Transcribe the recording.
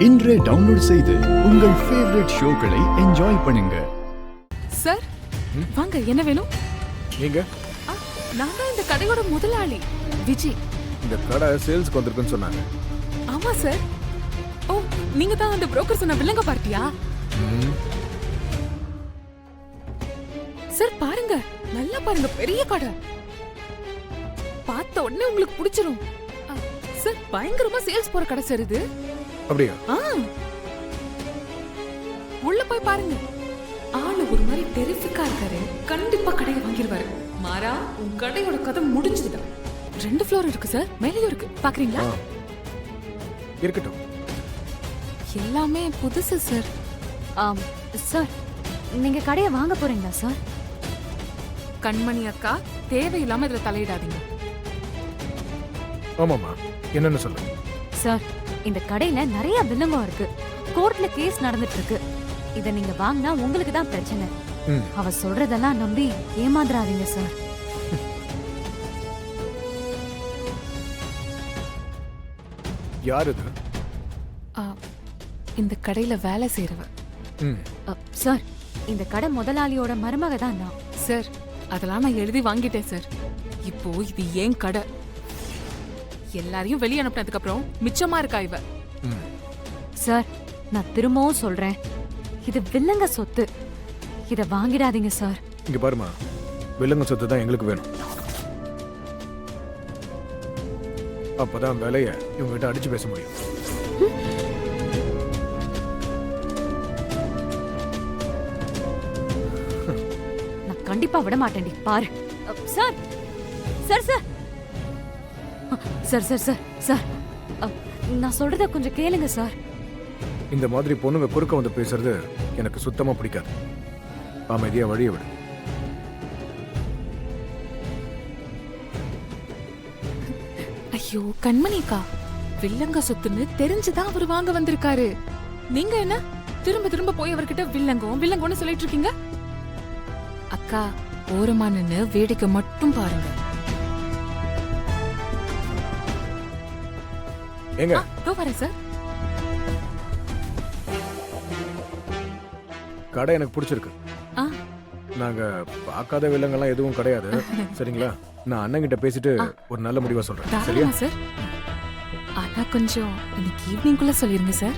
இன்றே டவுன்லோட் செய்து உங்கள் ஃபேவரட் ஷோக்களை என்ஜாய் பண்ணுங்க. சார் வாங்க, என்ன வேணும்? நீங்க? நான் தான் இந்த கடையோட முதலாளி விஜய். இந்த கடை சேல்ஸ்க்கு வந்திருக்குன்னு சொன்னாங்க. ஆமா சார். ஓ, நீங்க தான் அந்த புரோக்கர் சொன்ன வில்லங்க பார்ட்டியா? சார் பாருங்க, நல்லா பாருங்க, பெரிய கடை. பார்த்த உடனே உங்களுக்கு பிடிச்சிரும். சார் பயங்கரமா சேல்ஸ் போற கடை சார் இது. அப்படியா? உள்ள போய் பாருங்க. ஆளு ஒரு மாதிரி டெரிஃபிக்கா இருக்காரு. கண்டிப்பா கடையை வாங்கிடுவாரு. மாறா, உன் கடையோட கதை முடிஞ்சதுதான். 2 ஃப்ளோர் இருக்கு சார், மேலேயும் இருக்கு. பாக்குறீங்களா? இருக்கட்டும். எல்லாமே புதுசு சார். சார், நீங்க கடையை வாங்க போறீங்களா சார்? கண்மணி அக்கா, தேவையில்லாம இதுல தலையிடாதீங்க. ஆமாமா, என்னன்னு சொல்லு. சார், இந்த கடையில நிறைய வில்லங்கம் இருக்கு. கோர்ட்ல கேஸ் நடந்துட்டு இருக்கு. இத நீங்க வாங்கினா உங்களுக்கு தான் பிரச்சனை. அவ சொல்றதெல்லாம் நம்பி ஏமாந்துறாதீங்க சார். யார் இது? இந்த கடையில வேலை செய்யறவ. சார், இந்த கடை முதலாளியோட மருமக தான் நான். சார், அதெல்லாம் நான் எழுதி வாங்கிட்டேன் சார். இப்போ இது ஏன் கடை. எல்லாரையும் வெளியே அனுப்பினதுக்கு அப்புறம் மிச்சமா இருக்கா இவ. சார், நான் திரும்பவும் சொல்றேன், இது வில்லங்க சொத்து. இத வாங்கிடாதீங்க சார். இங்க பாருமா, வில்லங்க சொத்து தான் எங்களுக்கு வேணும். அப்பதான் விலைய இவங்க கிட்ட அடிச்சு பேச முடியும். நான் கண்டிப்பா விட மாட்டேன்டி, பாரு. Sir sir sir sir sir sir sir நான் சொல்றத கொஞ்சம் கேளுங்க சார். இந்த மாதிரி பொண்ணுங்க குறுக்க வந்து பேசுறது எனக்கு சுத்தமா பிடிக்காது. அமைதியா வழிய விடு. ஐயோ கண்மணிக்கா, வில்லங்க சொத்துன்னு தெரிஞ்சுதான் அவரு வாங்க வந்திருக்காரு. நீங்க என்ன திரும்ப திரும்ப போய் அவர்கிட்ட வில்லங்கம் வில்லங்கம்னு சொல்லிட்டு இருக்கீங்க? அக்கா, ஓரமா நின்னு வேடிக்கை மட்டும் பாருங்க. எங்க வரேன் சார். கடை எனக்கு பிடிச்சிருக்கு. நாங்க பார்க்காத வில்லங்கெல்லாம் எதுவும் கிடையாது. சரிங்களா? நான் அண்ணன் கிட்ட பேசிட்டு ஒரு நல்ல முடிவா சொல்றேன். சரியா சார்? ஆனா கொஞ்சம் இன்னைக்கு ஈவினிங்குள்ள சொல்லிருங்க சார்.